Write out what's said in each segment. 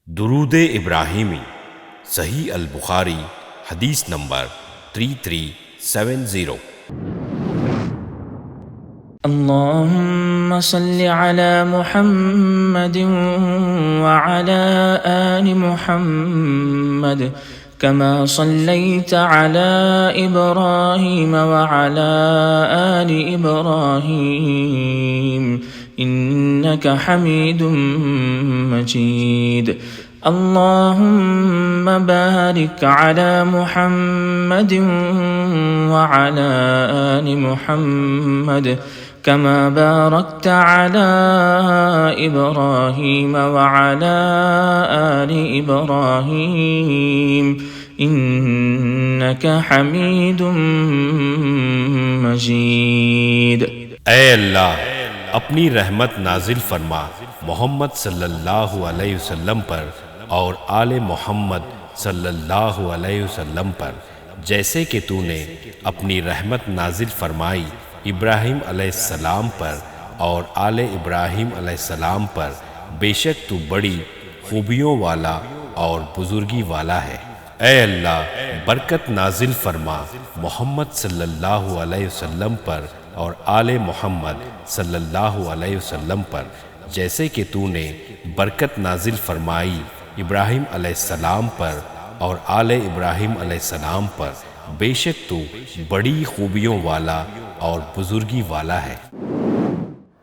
درود ابراہیمی صحیح البخاری حدیث نمبر 3370۔ اللهم صل على محمد وعلى آل محمد كما صليت على إبراهيم وعلى آل إبراهيم إنك حميد مجيد۔ اللهم بارك على محمد وعلى آل محمد كما باركت على إبراهيم وعلى آل إبراهيم إنك حميد مجيد۔ اے اللہ اپنی رحمت نازل فرما محمد صلی اللہ علیہ وسلم پر اور آل محمد صلی اللہ علیہ وسلم پر، جیسے کہ تو نے اپنی رحمت نازل فرمائی ابراہیم علیہ السلام پر اور آل ابراہیم علیہ السلام پر، بے شک تو بڑی خوبیوں والا اور بزرگی والا ہے۔ اے اللہ برکت نازل فرما محمد صلی اللہ علیہ وسلم پر اور آل محمد صلی اللہ علیہ وسلم پر، جیسے کہ تو نے برکت نازل فرمائی ابراہیم علیہ السلام پر اور آل ابراہیم علیہ السلام پر، بے شک تو بڑی خوبیوں والا اور بزرگی والا ہے۔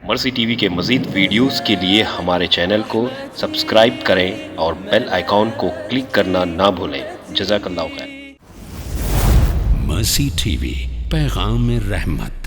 مرسی ٹی وی کے مزید ویڈیوز کے لیے ہمارے چینل کو سبسکرائب کریں اور بیل آئیکن کو کلک کرنا نہ بھولیں۔ جزاک اللہ خیر۔ مرسی ٹی وی، پیغام رحمت۔